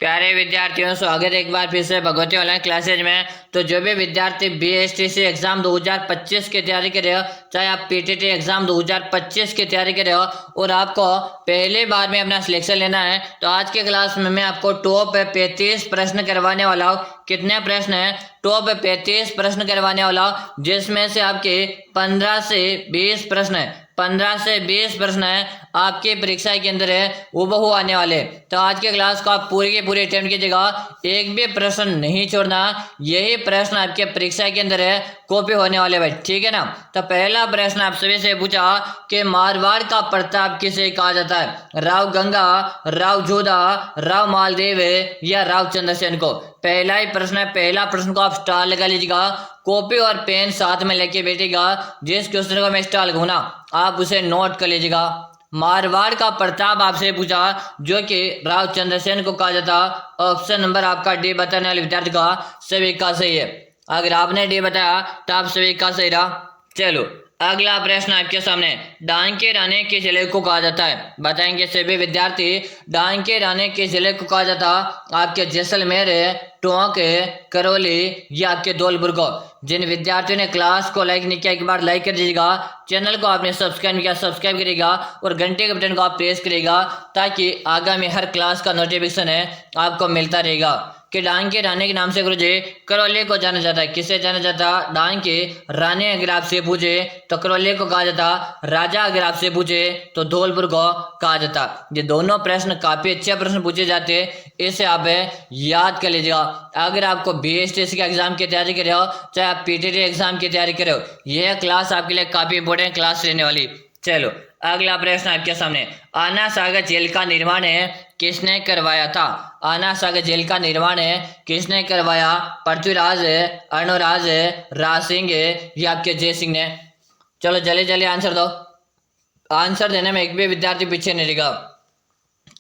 प्यारे विद्यार्थियों, स्वागत है एक बार फिर से भगवती ऑनलाइन क्लासेज में। तो जो भी विद्यार्थी बीएसटीसी एग्जाम 2025 की तैयारी कर रहे हो, चाहे आप पीटीटी एग्जाम 2025 की तैयारी कर रहे हो और आपको पहले बार में अपना सिलेक्शन लेना है, तो आज के क्लास में मैं आपको टॉप 35 प्रश्न करवाने वाला हूँ। कितने प्रश्न है? टॉप 35 प्रश्न करवाने वाला हूँ, जिसमें से आपके 15 से 20 प्रश्न है। 15 से 20 प्रश्न है आपकी परीक्षा के अंदर है वो बहु आने वाले। तो आज के क्लास को आप पूरी के पूरे अटेम्प्ट कीजिएगा, एक भी प्रश्न नहीं छोड़ना। यही प्रश्न आपके परीक्षा के अंदर है कॉपी होने वाले भाई, ठीक है ना। तो पहला प्रश्न आप सभी से पूछा कि मारवाड़ का प्रताप किसे कहा जाता है? राव गंगा, राव जोधा, राव मालदेव या राव चंद्रसेन को? पहला ही प्रश्न है। पहला प्रश्न को आप स्टार लगा लीजिएगा, कॉपी और पेन साथ में लेके बैठेगा। जिस क्वेश्चन को मैं स्टार लगाऊंगा आप उसे नोट कर लीजिएगा। मारवाड़ का प्रताप आपसे पूछा जो कि राव चंद्रसेन को कहा जाता। ऑप्शन नंबर आपका डी बताने वाले विद्यार्थी का सभी का सही है। अगर आपने डी बताया तो आप सभी का सही रहा। चलो अगला प्रश्न आपके सामने, डांग के रानी किस जिले को कहा जाता है? बताएंगे सभी विद्यार्थी। डांग के रानी किस जिले को कहा जाता? आपके जैसलमेर है, टोंक है, करौली या आपके धौलपुर को? जिन विद्यार्थियों ने क्लास को लाइक नहीं किया एक बार लाइक कर दीजिएगा। चैनल को आपने सब्सक्राइब किया सब्सक्राइब करिएगा और घंटे के बटन को आप प्रेस करिएगा, ताकि आगामी हर क्लास का नोटिफिकेशन है आपको मिलता रहेगा। कि डांग के रानी के नाम से गुरुजी करौली को जाना जाता है। किसे जाना जाता? डांग के रानी अगर आपसे पूछे तो करौली को कहा जाता। राजा अगर आपसे पूछे तो धौलपुर को कहा जाता। ये दोनों प्रश्न काफी अच्छे प्रश्न पूछे जाते, इसे आप याद कर लीजिएगा। अगर आपको बीएसटीसी के एग्जाम की तैयारी कर रहे हो, चाहे आप पीटीटी एग्जाम की तैयारी कर रहे हो, यह क्लास आपके लिए काफी इंपॉर्टेंट क्लास रहने वाली। चलो अगला प्रश्न आपके सामने, आना सागर झील का निर्माण है किसने करवाया था? आना सागर झील का निर्माण है किसने करवाया? पृथ्वीराज है, अर्णोराज है, राज सिंह है या आपके जय सिंह ने? चलो जल्दी जल्दी आंसर दो। आंसर देने में एक भी विद्यार्थी पीछे नहीं रहेगा।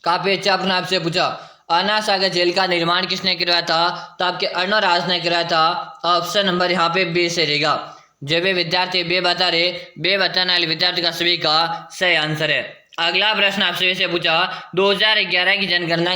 काफी अच्छा अपने आपसे पूछा, आना सागर झील का निर्माण किसने करवाया था? तो आपके अर्णोराज ने करवाया था। ऑप्शन नंबर यहाँ पे बी से रहेगा। जो भी विद्यार्थी बे बता रहे, बे बताने वाले विद्यार्थी का सभी का सही आंसर है। अगला प्रश्न आपसे से पूछा, 2011 की जनगणना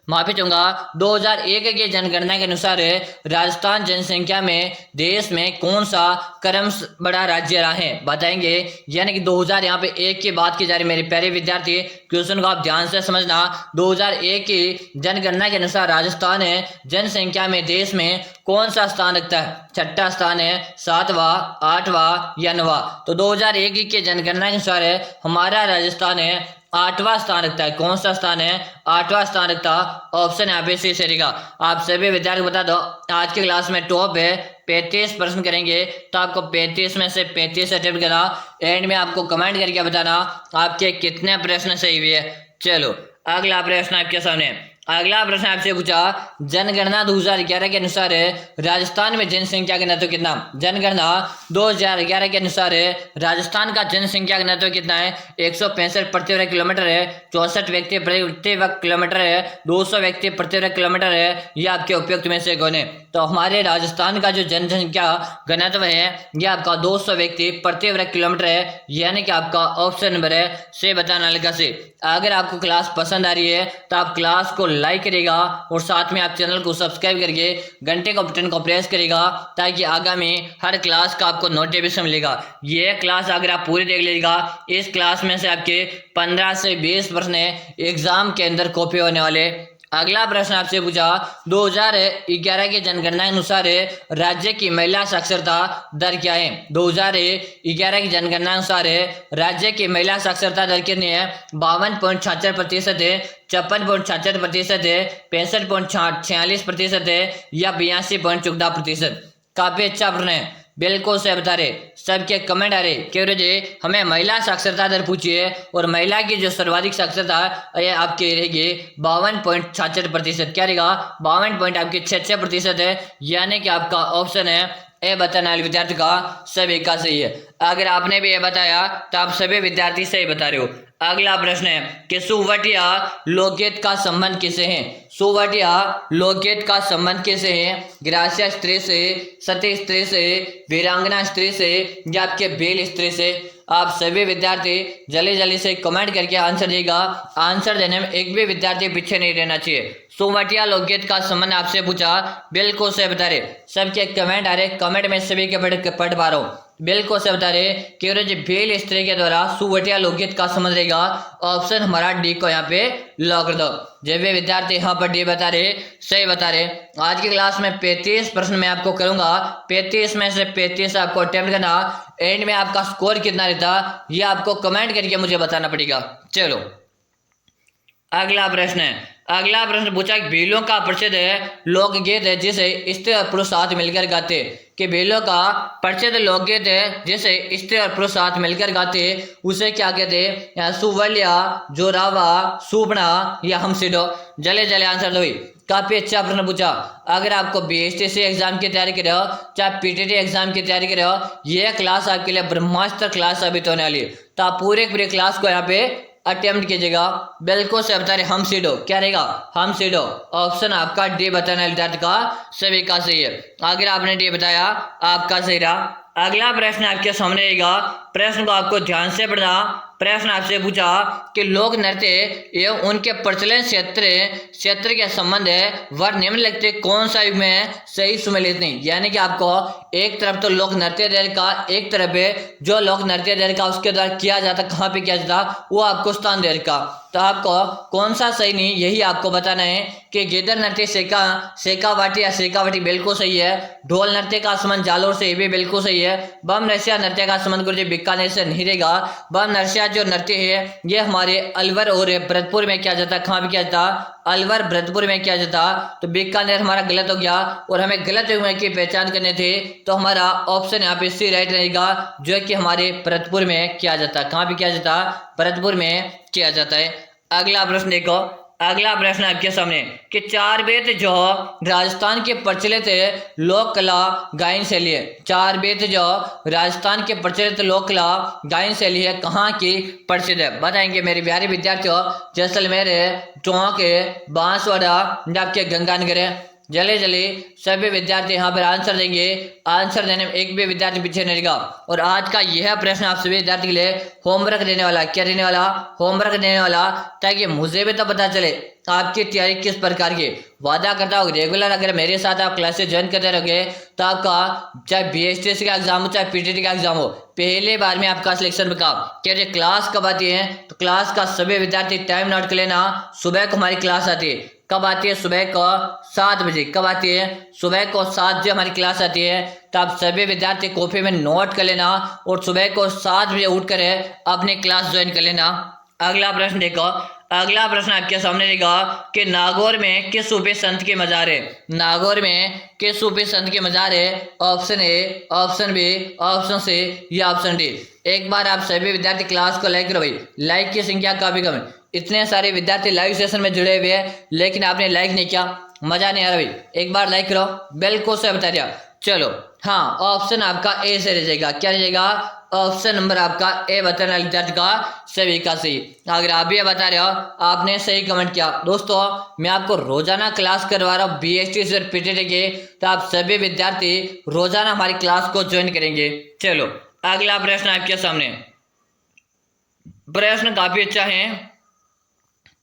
माफी चाहूंगा 2001 की जनगणना के अनुसार राजस्थान जनसंख्या में देश में कौन सा क्रम बड़ा राज्य रहा है? बताएंगे। यानी कि 2000 यहाँ पे एक की बात की जा रही मेरे प्यारे विद्यार्थी, क्वेश्चन को आप ध्यान से समझना। 2001 की जनगणना के अनुसार राजस्थान है जनसंख्या में देश में कौन सा स्थान रखता है? छठा स्थान है, सातवां, आठवां या नवा? तो 2001 की जनगणना के अनुसार हमारा राजस्थान है आठवां स्थान रखता है। कौन सा स्थान है? आठवां स्थान रखता। ऑप्शन यहाँ पे सी रहेगा। आप सभी विद्यार्थी बता दो, आज की क्लास में टॉप है 35 प्रश्न करेंगे, तो आपको 35 में से 35 अटेम्प्ट करना। एंड में आपको कमेंट करके बताना आपके कितने प्रश्न सही हुए। चलो अगला प्रश्न आपके सामने। अगला प्रश्न आपसे पूछा, जनगणना 2011 के अनुसार राजस्थान में जनसंख्या का घनत्व कितना? जनगणना 2011 के अनुसार राजस्थान का जनसंख्या का घनत्व कितना है? 165 प्रति वर्ग किलोमीटर है, 64 व्यक्ति प्रति वर्ग किलोमीटर है, 200 व्यक्ति प्रति वर्ग किलोमीटर है, यह आपके उपयुक्त में से कौन है? तो हमारे राजस्थान का जो जनसंख्या घनत्व है यह आपका 200 व्यक्ति प्रति वर्ग किलोमीटर है, यानी कि आपका ऑप्शन नंबर है से बताना लगा से। अगर आपको क्लास पसंद आ रही है तो आप क्लास को लाइक करेगा और साथ में आप चैनल को सब्सक्राइब करके घंटे का बटन को प्रेस करेगा, ताकि आगामी हर क्लास का आपको नोटिफिकेशन मिलेगा। ये क्लास अगर आप पूरी देख लीजिएगा, इस क्लास में से आपके 15 से 20 प्रश्न एग्जाम के अंदर कॉपी होने वाले। अगला प्रश्न आपसे पूछा, 2011 की जनगणना के अनुसार राज्य की महिला साक्षरता दर क्या है? 2011 की जनगणना के अनुसार राज्य की महिला साक्षरता दर कितनी है? 52.66% है, 56.66% है, 65.46% है या 82.14%? काफी अच्छा प्रश्न है, बिल्कुल से बता रहे। सबके कमेंट आ रहे क्यों जी हमें महिला साक्षरता दर पूछिए, और महिला की जो सर्वाधिक साक्षरता है आपकी रहेगी 52.66%। क्या रहेगा? 52.66% है, यानी कि आपका ऑप्शन है ए बताने वाले विद्यार्थी का सभी का सही है। अगर आपने भी ये बताया तो आप सभी विद्यार्थी सही बता रहे हो। अगला प्रश्न है कि सुवटिया लोकगीत का संबंध किसे है? सुवटिया लोकगीत का संबंध किसे है? ग्रास्य स्त्री से, सती स्त्री से, वीरांगना स्त्री से या आपके बेल स्त्री से? आप सभी विद्यार्थी जल्दी जल्दी से कमेंट करके आंसर देगा। आंसर देने में एक भी विद्यार्थी पीछे नहीं रहना चाहिए। सुवटिया लोकगीत का संबंध आपसे पूछा, बिल्कुल से बता रहे, सबके कमेंट आ रहे, कमेंट में सभी के पढ़ पा रहा हूँ, बिल्कुल से बता रहे कि भील स्त्री के द्वारा सुवटिया लोकगीत का संबंध रहेगा। ऑप्शन हमारा डी को यहाँ पे लॉक कर दो। जब भी विद्यार्थी यहाँ पर डी बता रहे, सही बता रहे। आज की क्लास में 35 प्रश्न मैं आपको करूंगा, 35 में से 35 आपको अटेम्प्ट करना। एंड में आपका स्कोर कितना रहता ये आपको कमेंट करके मुझे बताना पड़ेगा। चलो अगला प्रश्न है। अगला प्रश्न पूछा कि भीलों का प्रसिद्ध लोकगीत है जिसे स्त्री और पुरुष साथ मिलकर गाते, कि भीलों का प्रसिद्ध लोकगीत है जिसे स्त्री और पुरुष साथ मिलकर गाते, उसे क्या कहते हैं? सुवलिया, जोरावा, सुपना या हमसिडो। जले जले आंसर दो। काफी अच्छा प्रश्न पूछा। अगर आपको बीएसटीसी एग्जाम की तैयारी कर रहे हो, चाहे पीटीटी एग्जाम की तैयारी कर रहे हो, यह क्लास आपके लिए ब्रह्मास्त्र क्लास साबित होने वाली है। तो आप पूरे क्लास को यहाँ पे अटेम्प्ट कीजिएगा। बिल्कुल से बता रहे हम सीडो, क्या रहेगा? हम सीडो। ऑप्शन आपका डी बताना विद्यार्थी का सभी का सही है। अगर आपने डी बताया आपका सही रहा। अगला प्रश्न आपके सामने रहेगा, प्रश्न को आपको ध्यान से पढ़ना। प्रश्न आपसे पूछा कि लोक नृत्य एवं उनके प्रचलन क्षेत्र के संबंध वर निम्नलिखित कौन सा युग में सही सुमेलित नहीं। यानी कि आपको एक तरफ तो लोक नृत्य दल का, एक तरफ है जो लोक नृत्य दल का उसके द्वारा किया जाता, कहाँ पे किया जाता, वो आपको स्थान दे का। तो आपको कौन सा सही नहीं यही आपको बताना है कि गिदर नृत्य शेखावाटी या शेखावाटी बिल्कुल सही है। ढोल नृत्य का संबंध जालोर से, ये भी बिल्कुल सही है। बम नरसिया नृत्य का संबंध गुरुजी बीकानेर से नहीं रहेगा। बम नरसिया जो नृत्य है ये हमारे अलवर और भरतपुर में किया जाता है। कहाँ भी किया जाता? अलवर भरतपुर में किया जाता। तो बीकानेर हमारा गलत हो गया और हमें गलत युग की पहचान करने थे, तो हमारा ऑप्शन यहाँ पे सी राइट रहेगा, जो कि हमारे भरतपुर में किया जाता है। कहाँ पे किया जाता? भरतपुर में किया जाता है। अगला प्रश्न देखो। अगला प्रश्न आपके सामने कि चार बेत जो राजस्थान के प्रचलित लोक कला गायन शैली है, चार बेत जो राजस्थान के प्रचलित लोक कला गायन शैली है कहाँ की प्रसिद्ध है? बताएंगे मेरे प्यारे विद्यार्थियों। जैसलमेर है, टोंक है, बांसवाड़ा, आपके गंगानगर है। जल्दी जल्दी सभी विद्यार्थी यहाँ पर आंसर देंगे। आंसर देने में एक भी विद्यार्थी पीछे नहीं रहेगा। और आज का यह प्रश्न आप सभी विद्यार्थी के लिए होमवर्क देने वाला, क्या देने वाला? होमवर्क देने वाला, ताकि मुझे भी तो पता चले आपकी तैयारी किस प्रकार की। वादा करता हूँ रेगुलर अगर मेरे साथ आप क्लासेस ज्वाइन करते रहोगे तो आपका चाहे बीएसटीसी का एग्जाम हो चाहे पीटीटी का एग्जाम हो, पहले बार में आपका सिलेक्शन होगा। क्या ये क्लास कब आती है? तो क्लास का सभी विद्यार्थी टाइम नोट कर लेना। सुबह को हमारी क्लास आती है। कब आती है? सुबह को 7 बजे। कब आती है? सुबह को 7 बजे हमारी क्लास आती है। तो आप सभी विद्यार्थी कॉपी में नोट कर लेना और सुबह को 7 बजे उठ कर अपनी क्लास ज्वाइन कर लेना। अगला प्रश्न देखो। अगला प्रश्न आपके सामने रहेगा कि नागौर में किस सूफी संत के मजार है? नागौर में किस सूफी संत के मजार है? Option A, option B, option C या ऑप्शन डी। एक बार आप सभी विद्यार्थी क्लास को लाइक करो भाई, लाइक की संख्या काफी कम है। इतने सारे विद्यार्थी लाइव सेशन में जुड़े हुए हैं लेकिन आपने लाइक नहीं किया, मजा नहीं आ रहा भाई। एक बार लाइक करो, बिल्कुल से बता दिया। चलो हाँ, ऑप्शन आपका ए से रह जाएगा। क्या रह जाएगा? ऑप्शन नंबर आपका ए बताना विद्यार्थी का सभी का सही। अगर आप भी बता रहे हो आपने सही कमेंट किया। दोस्तों मैं आपको रोजाना क्लास करवा रहा हूँ बीएसटी और पीटीटी के, तो आप सभी विद्यार्थी रोजाना हमारी क्लास को ज्वाइन करेंगे। चलो अगला प्रश्न आपके सामने। प्रश्न काफी अच्छा है।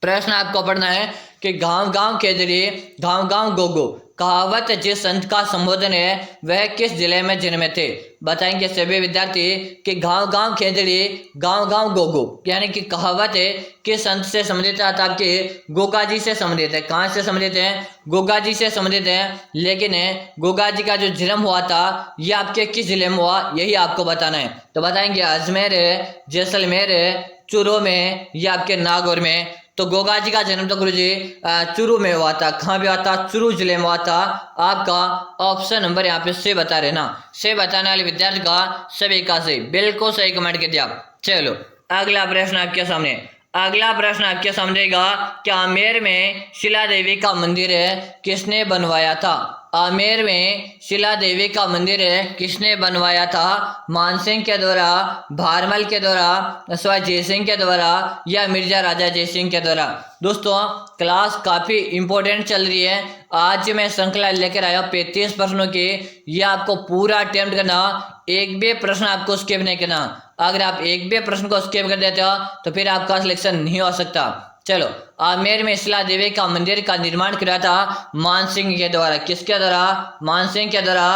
प्रश्न आपको पढ़ना है कि गांव गांव के जरिए गांव गांव गोगो कहावत जिस संत का संबोधन है वह किस जिले में जन्मे थे? बताएंगे सभी विद्यार्थी कि गांव गांव के जरिए गांव गांव गोगो यानी कि कहावत है किस संत से संबंधित है? आपके गोगा जी से संबंधित है। कहाँ से संबंधित है? गोगा जी से संबंधित है। लेकिन गोगा जी का जो जन्म हुआ था ये आपके किस जिले में हुआ यही आपको बताना है। तो बताएंगे अजमेर है, जैसलमेर है, चूरू में या आपके नागौर में। तो गोगा जी का जन्म तो गुरुजी चूरू में हुआ था। कहाँ भी हुआ था? चूरू जिले में हुआ था। आपका ऑप्शन नंबर यहाँ पे से बता रहे ना, से बताने वाले विद्यार्थी का सभी का सही, बिल्कुल सही कमेंट कर दिया। चलो अगला प्रश्न आपके सामने। अगला प्रश्न आपके सामने क्या आमेर में शिला देवी का मंदिर है किसने बनवाया था? आमेर में शिला देवी का मंदिर है किसने बनवाया था? मानसिंह के द्वारा, भारमल के द्वारा, जयसिंह के द्वारा या मिर्जा राजा जयसिंह के द्वारा? दोस्तों क्लास काफी इंपॉर्टेंट चल रही है। आज मैं श्रृंखला लेकर आया 35 प्रश्नों की। ये आपको पूरा अटेम्प्ट करना, एक भी प्रश्न आपको स्किप नहीं करना। अगर आप एक भी प्रश्न को स्किप कर देते हो तो फिर आपका सिलेक्शन नहीं हो सकता। चलो, आमेर में शिला देवी का मंदिर का निर्माण किया था मान सिंह के द्वारा। किसके द्वारा? मान सिंह के द्वारा।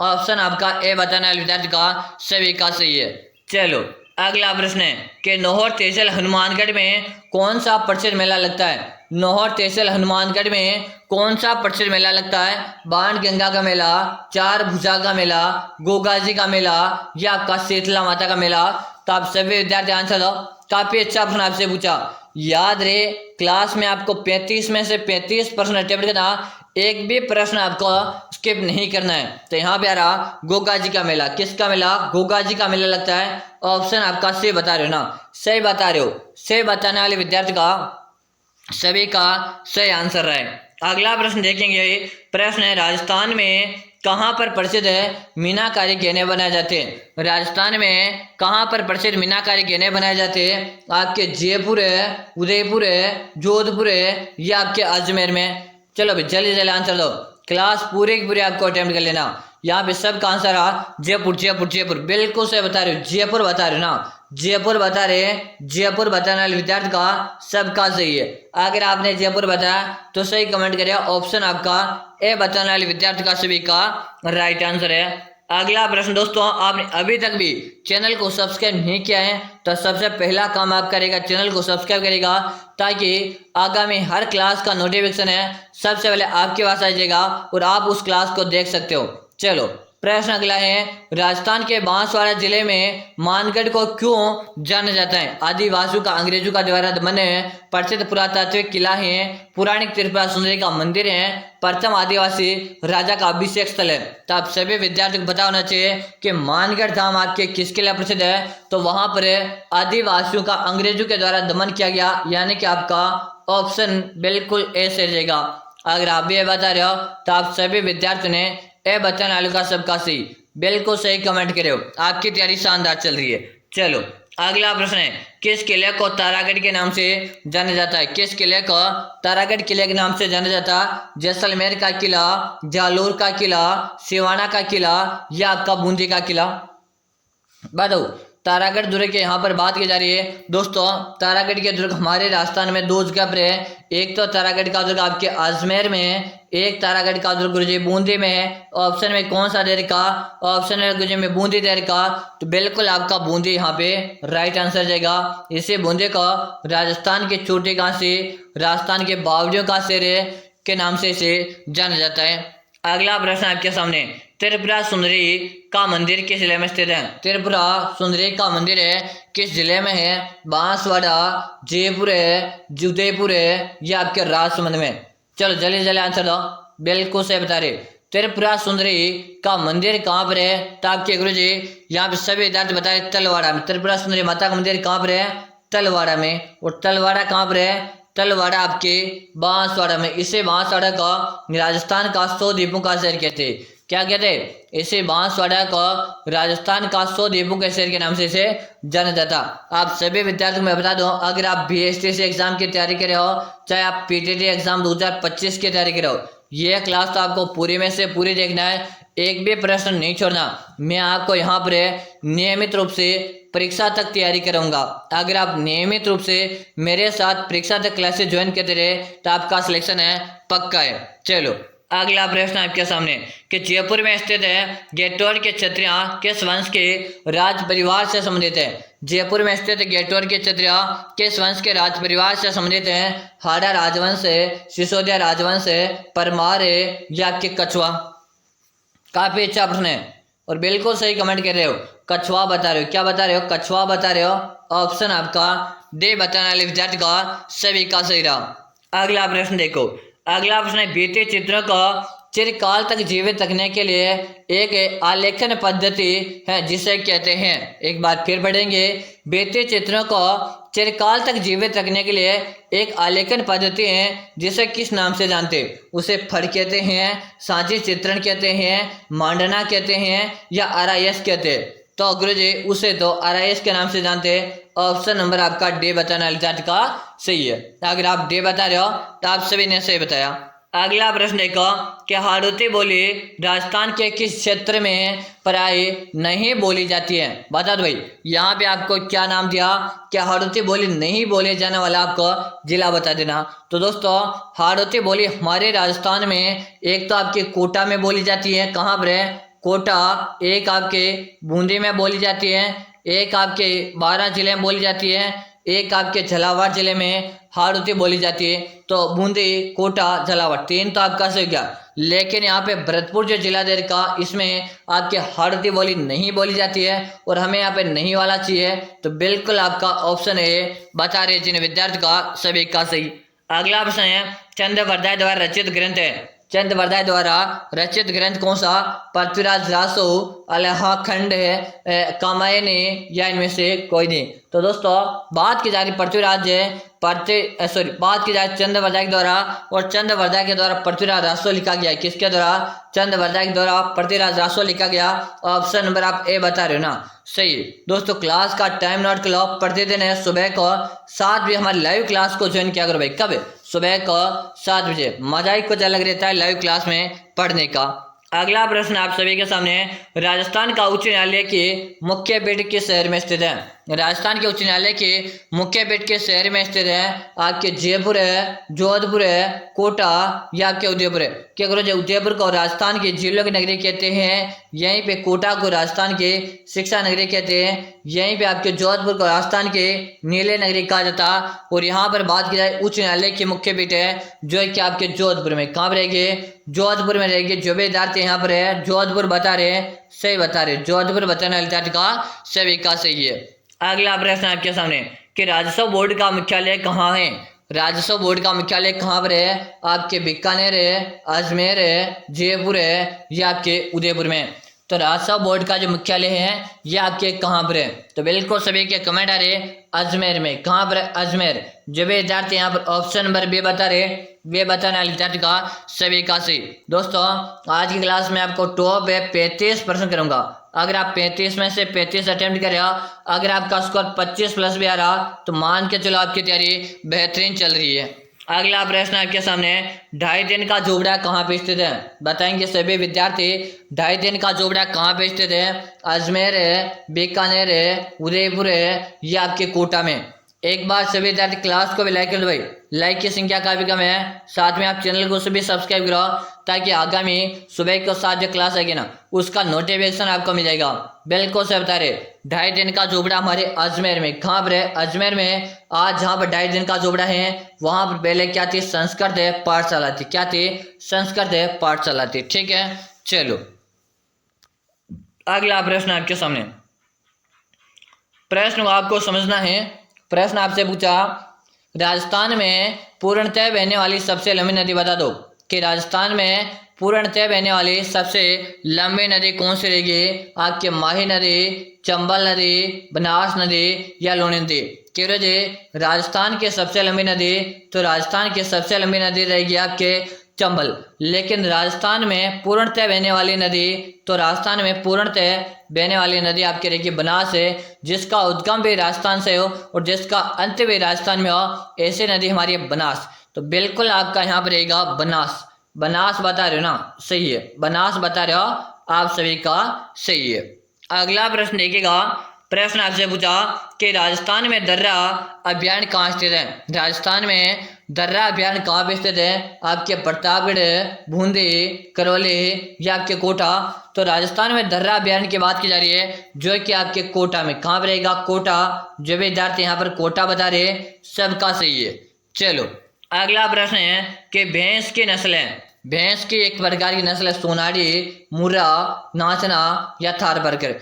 ऑप्शन आपका ए बताना विद्यार्थी का सभी का सही है। चलो, अगला प्रश्न है कि नौहर तहसील हनुमानगढ़ में कौन सा प्रसिद्ध मेला लगता है? नौहर तहसील हनुमानगढ़ में कौन सा प्रसिद्ध मेला लगता है? बाण गंगा का मेला, चार भुजा का मेला, गोगा जी का मेला या आपका शीतला माता का मेला? तो आप सभी विद्यार्थी आंसर दो। काफी अच्छा प्रश्न आपसे पूछा। याद रहे, क्लास में आपको 35 में से 35 प्रश्न अटेम्प्ट करना, एक भी प्रश्न आपको स्किप नहीं करना है। तो यहाँ पे आ रहा गोगा जी का मेला। किसका मेला? गोगा जी का मेला लगता है। ऑप्शन आपका सही बता रहे हो ना? सही बता रहे हो। सही बताने वाले विद्यार्थी का सभी का सही आंसर रहे। अगला प्रश्न देखेंगे। प्रश्न है राजस्थान में कहाँ पर प्रसिद्ध है मीनाकारी गहने बनाए जाते हैं? राजस्थान में कहाँ पर प्रसिद्ध मीनाकारी गहने बनाए जाते हैं? आपके जयपुर है, उदयपुर है, जोधपुर है या आपके अजमेर में? चलो भाई जल्दी जल्दी आंसर दो। क्लास पूरे की पूरी आपको अटेम्प्ट कर लेना। यहाँ पे सबका आंसर आ जयपुर जयपुर जयपुर। बिल्कुल सही बता रहे हो, जयपुर बता रहे हो ना? जयपुर बता रहे, जयपुर बताने वाले विद्यार्थी का सबका सही है। अगर आपने जयपुर बताया तो सही कमेंट करें। ऑप्शन आपका ए बताने वाले विद्यार्थी का सभी का राइट आंसर है। अगला प्रश्न दोस्तों, आपने अभी तक भी चैनल को सब्सक्राइब नहीं किया है तो सबसे पहला काम आप करेगा चैनल को सब्सक्राइब करेगा, ताकि आगामी हर क्लास का नोटिफिकेशन है सबसे पहले आपके पास आ जाएगा और आप उस क्लास को देख सकते हो। चलो, प्रश्न अगला है राजस्थान के बांसवाड़ा जिले में मानगढ़ को क्यों जाना जाता है? आदिवासियों का अंग्रेजों का द्वारा बने प्रसिद्ध पुरातात्विक किला है, पौराणिक त्रिपुरा सुंदरी का मंदिर है, प्रथम आदिवासी राजा का अभिषेक स्थल है। तो आप सभी विद्यार्थियों को पता होना चाहिए कि मानगढ़ धाम आपके किसके लिए प्रसिद्ध है? तो वहां पर आदिवासियों का अंग्रेजों के द्वारा दमन किया गया, यानी कि आपका ऑप्शन बिल्कुल ए से रहेगा। अगर आप भी ये बता रहे हो तो आप सभी विद्यार्थियों ने ए बच्चन आलू का सबका सही बिल्कुल सही कमेंट करे हो। आपकी तैयारी शानदार चल रही है। चलो, अगला प्रश्न है किस किले को तारागढ़ के नाम से जाना जाता है? किस किले को तारागढ़ किले के नाम से जाना जाता है? जैसलमेर का किला, जालोर का किला, सिवाना का किला या आपका बूंदी का किला? बताओ। तारागढ़ दुर्ग के यहाँ पर बात की जा रही है दोस्तों। तारागढ़ के दुर्ग हमारे राजस्थान में दो जगह पर है। एक तो तारागढ़ का दुर्ग आपके अजमेर में है, एक तारागढ़ का दुर्ग गुरुजी बूंदी में है। ऑप्शन में कौन सा दे रखा? ऑप्शन है गुरुजी में बूंदी दे रखा। तो बिल्कुल आपका बूंदी यहाँ पे राइट आंसर जाएगा। इसे बूंदी को राजस्थान के छोटे गांव से, राजस्थान के बावड़ियों का शेर के नाम से इसे जाना जाता है। अगला प्रश्न आपके सामने, त्रिपुरा सुंदरी का मंदिर किस जिले में स्थित है? त्रिपुरा सुंदरी का मंदिर है किस जिले में है? बांसवाड़ा, जयपुर है, उदयपुर है या आपके राजसमंद में? चलो जल्दी जल्दी आंसर दो। बिल्कुल सही बता रहे। त्रिपुरा सुंदरी का मंदिर कहाँ पर है? तो आपके गुरुजी यहाँ पे सभी विद्यार्थी बताए तलवाड़ा में। त्रिपुरा सुंदरी माता का मंदिर कहाँ पर है? तलवाड़ा में। और तलवाड़ा कहाँ पर है? तलवाड़ा आपके बांसवाड़ा में। इसे बांसवाड़ा का राजस्थान का 100 द्वीपों का शहर कहते हैं। क्या कहते हैं? इसे बांसवाड़ा को राजस्थान का 100 द्वीपों के शहर के नाम से इसे जाना जाता। आप सभी विद्यार्थियों को मैं बता दूं, अगर आप बीएसटीसी एग्जाम की तैयारी कर रहे हो, चाहे आप पीटीटी एग्जाम 2025 की तैयारी कर रहे हो, ये क्लास तो आपको पूरी में से पूरी देखना है, एक भी प्रश्न नहीं छोड़ना। मैं आपको यहाँ पर नियमित रूप से परीक्षा तक तैयारी कराऊंगा। अगर आप नियमित रूप से मेरे साथ परीक्षा तक क्लासेस ज्वाइन करते रहे तो आपका सिलेक्शन है पक्का है। चलो, अगला प्रश्न आपके सामने कि जयपुर में स्थित है गेटोर के क्षत्रिय किस वंश के राज परिवार से संबंधित है? जयपुर में स्थित गेटोर के क्षत्रिय किस वंश के राज परिवार से संबंधित है? हाड़ा राजवंश है, सिसोदिया राजवंश है, परमार है या आपके कछुआ? काफी अच्छा प्रश्न है और बिल्कुल सही कमेंट कर रहे हो। कछुआ बता रहे हो। क्या बता रहे हो? कछुआ बता रहे हो। ऑप्शन आपका डे बताने वाले विद्यार्थी का सभी का सही रहा। अगला प्रश्न देखो। अगला प्रश्न है बीते चित्रों को चिरकाल तक जीवित रखने के लिए एक आलेखन पद्धति है जिसे कहते हैं। एक बार फिर पढ़ेंगे। बीते चित्रों को चिरकाल तक जीवित रखने के लिए एक आलेखन पद्धति है जिसे किस नाम से जानते हैं? उसे फड़ कहते हैं, साझी चित्रण कहते हैं, मांडना कहते हैं या आरआईएस कहते हैं? तो गुरुजी उसे तो आरआईएस के नाम से जानते हैं। ऑप्शन नंबर आपका डे बताना विद्यार्थी का सही है। अगर आप डे बता रहे हो तो आप सभी ने सही बताया। अगला प्रश्न देखो कि हाड़ौती बोली राजस्थान के किस क्षेत्र में प्राय नहीं बोली जाती है। बता दो भाई, यहाँ पे आपको क्या नाम दिया कि हाड़ौती बोली नहीं बोले जाने वाला आपको जिला बता देना। तो दोस्तों हाड़ौती बोली हमारे राजस्थान में एक तो आपके कोटा में बोली जाती है। कहाँ पर है? कोटा। एक आपके बूंदी में बोली जाती है, एक आपके 12 जिले में बोली जाती है, एक आपके झालावाड़ जिले में हाड़ौती बोली जाती है। तो बूंदी, कोटा, झालावाड़, 3 तो आपका सही गया। लेकिन यहाँ पे भरतपुर जो जिला देर का, इसमें आपके हाड़ौती बोली नहीं बोली जाती है और हमें यहाँ पे नहीं वाला चाहिए। तो बिल्कुल आपका ऑप्शन ए बता रहे जिन विद्यार्थी का सभी का सही। अगला प्रश्न है चंद्रवर्धाय द्वारा रचित ग्रंथ है। चंद्रवर्धाय द्वारा रचित ग्रंथ कौन सा? पृथ्वीराज रासो, अलाहाखंड है, कामायनी या इनमें से कोई नहीं। तो दोस्तों बात की जा रही पृथ्वीराज बात की जाए चंद्रवर्धाय के द्वारा, और चंद्रवर्धाय के द्वारा पृथ्वीराज रासो लिखा गया है। किसके द्वारा? चंद्रवर्धाय के द्वारा पृथ्वीराज रासो लिखा गया। ऑप्शन नंबर आप ए बता रहे हो ना, सही। दोस्तों क्लास का टाइम नोट कर लो, प्रतिदिन है सुबह को 7 बजे हमारी लाइव क्लास को ज्वाइन किया करो भाई। कब? सुबह को 7 बजे। मजा ही कुछ अलग रहता है लाइव क्लास में पढ़ने का। अगला प्रश्न आप सभी के सामने है, राजस्थान का उच्च न्यायालय की मुख्य पीठ किस शहर में स्थित है? राजस्थान के उच्च न्यायालय की मुख्य पीठ किस शहर में स्थित है? आपके जयपुर है, जोधपुर है, कोटा या आपके उदयपुर है? क्या करो, उदयपुर को राजस्थान की झीलों की नगरी कहते हैं, यहीं पे कोटा को राजस्थान की शिक्षा नगरी कहते हैं, यहीं पे आपके जोधपुर को राजस्थान के नीले नगरी कहा जाता। और यहाँ पर बात की जाए उच्च न्यायालय की मुख्य पीठ है जो कि आपके जोधपुर में। कहाँ पर रहेगी? जोधपुर में रहेगी। जो भी विद्यार्थी यहाँ पर है जोधपुर बता रहे हैं, सही बता रहे, जोधपुर बताने वाले विद्यार्थी का सभी का सही है। अगला प्रश्न आपके सामने कि राजस्व बोर्ड का मुख्यालय कहाँ है? राजस्व बोर्ड का मुख्यालय कहाँ पर है? आपके बीकानेर है, अजमेर है, जयपुर है या आपके उदयपुर में? तो राजस्व बोर्ड का जो मुख्यालय है ये आपके कहाँ पर है? तो बिल्कुल सभी के कमेंट आ रहे अजमेर में। कहाँ पर? अजमेर। जो भी विद्यार्थी यहाँ पर ऑप्शन नंबर बी बता रहे, वे बताने वाले विद्यार्थी का सभी का सही। दोस्तों आज की क्लास में आपको टॉप है 35 प्रश्न करूंगा। अगर आप 35 में से 35 अटेम्प्ट कर रहे हो, अगर आपका स्कोर 25 प्लस भी आ रहा तो मान के चलो आपकी तैयारी बेहतरीन चल रही है। अगला प्रश्न आपके सामने, 2.5 दिन का जोबड़ा कहाँ पे स्थित है? बताएंगे सभी विद्यार्थी 2.5 दिन का जोबड़ा कहाँ पे स्थित है? अजमेर है, बीकानेर है, उदयपुर है या आपके कोटा में? एक बार सभी विद्यार्थी क्लास को भी लाइक कर दो भाई, लाइक की संख्या काफी कम है। साथ में आप चैनल को भी सब्सक्राइब करो ताकि आगामी सुबह को 7 जो क्लास आएगी ना उसका नोटिफिकेशन आपको मिल जाएगा। बिल्कुल से बता रहे 2.5 दिन का जोबड़ा हमारे अजमेर में। कहाँ पर है? अजमेर में। आज जहाँ पर 2.5 दिन का जोबड़ा है वहां पर पहले क्या थी? संस्कृत है पाठशाला थी। क्या थी? संस्कृत है पाठशाला थी। ठीक है, चलो अगला प्रश्न आपके सामने। प्रश्न को आपको समझना है। प्रश्न आपसे पूछा राजस्थान में पूर्णतः बहने वाली सबसे लंबी नदी बता दो। कि राजस्थान में पूर्णतः बहने वाली सबसे लंबी नदी कौन सी रहेगी? आपके माही नदी, चंबल नदी, बनास नदी या लूणी नदी? कह रहे राजस्थान की सबसे लंबी नदी, तो राजस्थान की सबसे लंबी नदी रहेगी आपके चंबल। लेकिन राजस्थान में पूर्णतः बहने वाली नदी, तो राजस्थान में पूर्णतः बहने वाली नदी आपकी रहेगी बनास है, जिसका उद्गम भी राजस्थान से हो और जिसका अंत भी राजस्थान में हो, ऐसी नदी हमारी है बनास। तो बिल्कुल आपका यहाँ पर रहेगा बनास। बनास बता रहे हो ना, सही है, बनास बता रहे हो आप सभी का सही है। अगला प्रश्न देखिएगा। प्रश्न आपसे पूछा कि राजस्थान में दर्रा अभ्यारण्य कहाँ स्थित है? राजस्थान में दर्रा अभ्यारण्य कहाँ पे स्थित है? आपके प्रतापगढ़, बूंदी, करौली या आपके कोटा? तो राजस्थान में दर्रा अभ्यारण्य की बात की जा रही है जो कि आपके कोटा में। कहाँ पर रहेगा? कोटा। जो भी विद्यार्थी यहाँ पर कोटा बता रहे सबका सही है। चलो अगला प्रश्न है कि भैंस की नस्ल है। भैंस की एक प्रकार की नस्ल है सोनारी, मुर्रा, नाचना या थारपारकर।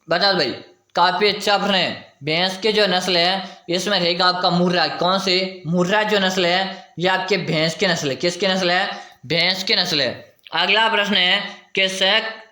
बता दो भाई, काफी अच्छा प्रश्न है। भैंस की जो नस्ल है इसमें रहेगा आपका मुर्रा। कौन सी? मुर्रा जो नस्ल है यह आपके भैंस की नस्ल है। किसकी नस्ल है? भैंस की नस्ल है। अगला प्रश्न है कि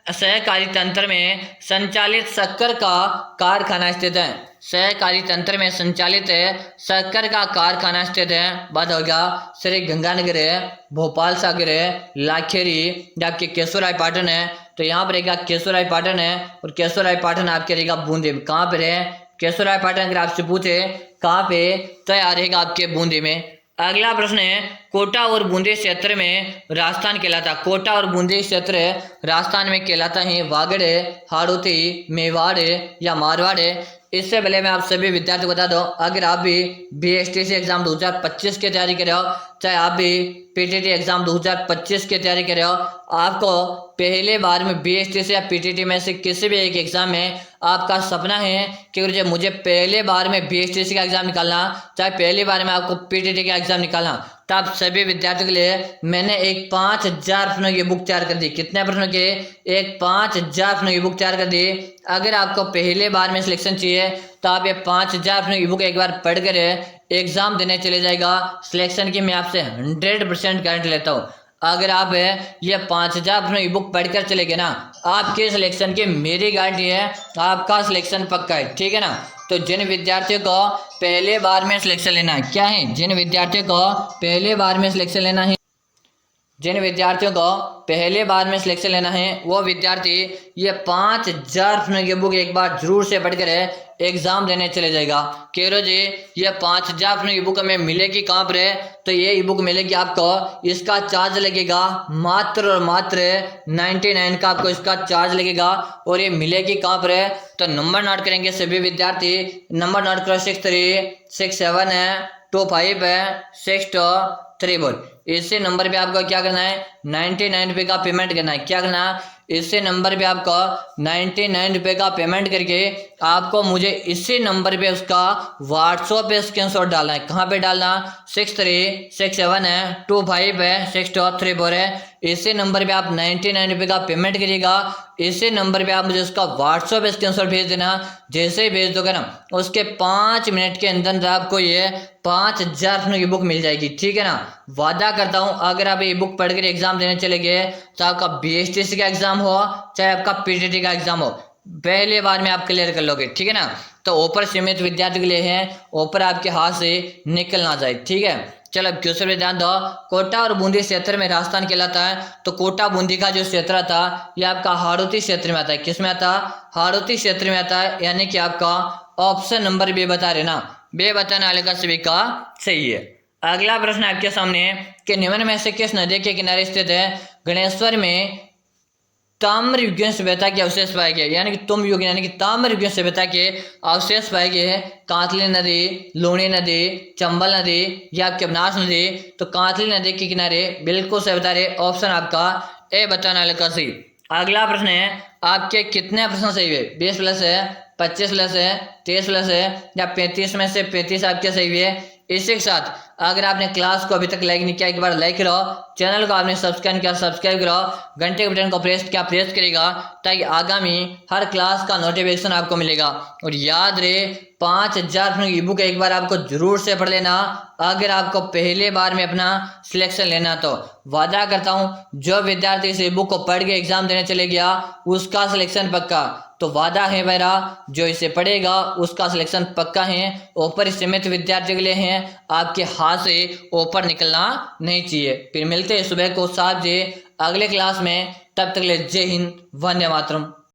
सहकारी तंत्र में संचालित शक्कर का कारखाना स्थित है। सहकारी तंत्र में संचालित है शक्कर का कारखाना स्थित है। बात होगा श्री गंगानगर है, भोपाल सागर है, लाखेरी या आपके केशोराय पाटन है। तो यहाँ पर रहेगा केशोराय पाटन है और केशोराय पाटन आपके रहेगा बूंदी में। कहाँ पर है? केशोराय पाटन अगर आपसे पूछे कहाँ पे, तो यहाँ रहेगा आपके बूंदी में। अगला प्रश्न है कोटा और बूंदी क्षेत्र में राजस्थान कहलाता। कोटा और बूंदी क्षेत्र राजस्थान में कहलाता है वागड़, हाड़ौती, मेवाड़ या मारवाड़। इससे पहले मैं आप सभी विद्यार्थियों को बता दूं, अगर आप भी बीएसटीसी एग्जाम 2025 की तैयारी कर रहे हो, चाहे आप भी पीटीटी एग्जाम 2025 की तैयारी कर रहे हो, आपको पहले बार में बीएसटीसी या पीटीटी में से किसी भी एक एग्जाम में आपका सपना है कि मुझे पहले बार में बीएसटीसी का एग्जाम निकालना, चाहे पहली बार में आपको पीटीटी का एग्जाम निकालना, तब सभी विद्यार्थियों के लिए मैंने एक 5000 प्रश्नों की बुक तैयार कर दी। कितने प्रश्नों के? एक 5000 प्रश्नों की बुक तैयार कर दी। अगर आपको पहले बार में सिलेक्शन चाहिए तो आप ये 5000 प्रश्नों की बुक एक बार पढ़कर एग्जाम देने चले जाएगा। सिलेक्शन की मैं आपसे 100% गारंटी लेता हूँ। अगर आप ये 5000 प्रश्नों की बुक पढ़कर चले गए ना, आपके सिलेक्शन की मेरी गारंटी है, आपका सिलेक्शन पक्का है, ठीक है ना। तो जिन विद्यार्थियों को पहले बार में सिलेक्शन लेना है, क्या है, जिन विद्यार्थियों को पहले बार में सिलेक्शन लेना है, जिन विद्यार्थियों को पहले बार में सिलेक्शन लेना है, वो विद्यार्थी ये 5000 प्रश्नों की बुक एक बार जरूर से पढ़कर एग्जाम देने चले जाएगा। कह रहे जी ये 5000 प्रश्नों की बुक हमें मिलेगी कहाँ पर है? तो ये ई बुक मिलेगी आपको, इसका चार्ज लगेगा मात्र और मात्र 99 का आपको इसका चार्ज लगेगा। और ये मिलेगी कहाँ पर है? तो नंबर नोट करेंगे सभी विद्यार्थी, नंबर नोट करो 6367 है 25 है 6234। इसी नंबर पे आपको क्या करना है? 99 रुपये का पेमेंट करना है। क्या करना है? इसी नंबर पे आपको 99 रुपये का पेमेंट करके आपको मुझे इसी नंबर पे उसका व्हाट्सएप पे स्क्रीनशॉट डालना है। कहाँ पे डालना? 6367 है 25 है 6234 है। इसी नंबर पे आप 99 रुपये का पेमेंट करिएगा। इसी नंबर पे आप मुझे उसका व्हाट्सएप पे स्क्रीनशॉट भेज देना। जैसे ही भेज दोगे ना, उसके 5 मिनट के अंदर आपको ये 5000 प्रश्नों की बुक मिल जाएगी, ठीक है ना। वादा करता हूँ अगर आप ये बुक पढ़कर एग्जाम देने चले गए, चाहे आपका बीएसटीसी का एग्जाम हो चाहे आपका पीटीटी का एग्जाम हो, पहले बार में आप क्लियर कर लोगे, ठीक है ना। तो ऊपर सीमित विद्यार्थियों के लिए है, ऊपर आपके हाथ से निकल ना जाए, ठीक है। चलो अब क्वेश्चन में ध्यान दो। कोटा और बूंदी क्षेत्र में राजस्थान कहलाता है। तो कोटा बूंदी का जो क्षेत्र था ये आपका हाड़ौती क्षेत्र में आता है। किस में आता? हाड़ौती क्षेत्र में आता है। यानी कि आपका ऑप्शन नंबर बी बता रहे ना, बे बताने वाले का सभी का सही है। अगला प्रश्न आपके सामने है कि निम्न में से किस नदी के किनारे स्थित है गणेश्वर में ताम्र युगीन सभ्यता के अवशेष पाए गए? यानी कि तुम युग यानी कि ताम्र युगीन सभ्यता के अवशेष पाए गए हैं। कांतली नदी, लूणी नदी, चंबल नदी या आपके बनास नदी। तो कांतली नदी के किनारे बिल्कुल सही बता रहे, ऑप्शन आपका ए बताने वाले का सही। अगला प्रश्न है आपके कितने प्रश्न सही है? 20 प्लस है, 25 प्लस है, 23 प्लस है या 35 में से 35 आपके सही है। इसी के साथ अगर आपने क्लास को अभी तक लाइक नहीं किया, एक बार लाइक करो। चैनल को आपने सब्सक्राइब किया, सब्सक्राइब करो। घंटे के बटन को प्रेस करेगा ताकि आगामी हर क्लास का नोटिफिकेशन आपको मिलेगा। और याद रहे 5000 प्रश्नों की बुक एक बार आपको जरूर से पढ़ लेना अगर आपको पहले बार में अपना सिलेक्शन लेना। तो वादा करता हूँ जो विद्यार्थी इस बुक को पढ़ के एग्जाम देने चले गया उसका सिलेक्शन पक्का। तो वादा है मेरा, जो इसे पढ़ेगा उसका सिलेक्शन पक्का है। ऊपर सीमित विद्यार्थियों के लिए है, आपके हाथ से ऊपर निकलना नहीं चाहिए। फिर मिलते हैं सुबह को 7 बजे अगले क्लास में। तब तक ले जय हिंद, वंदे मातरम।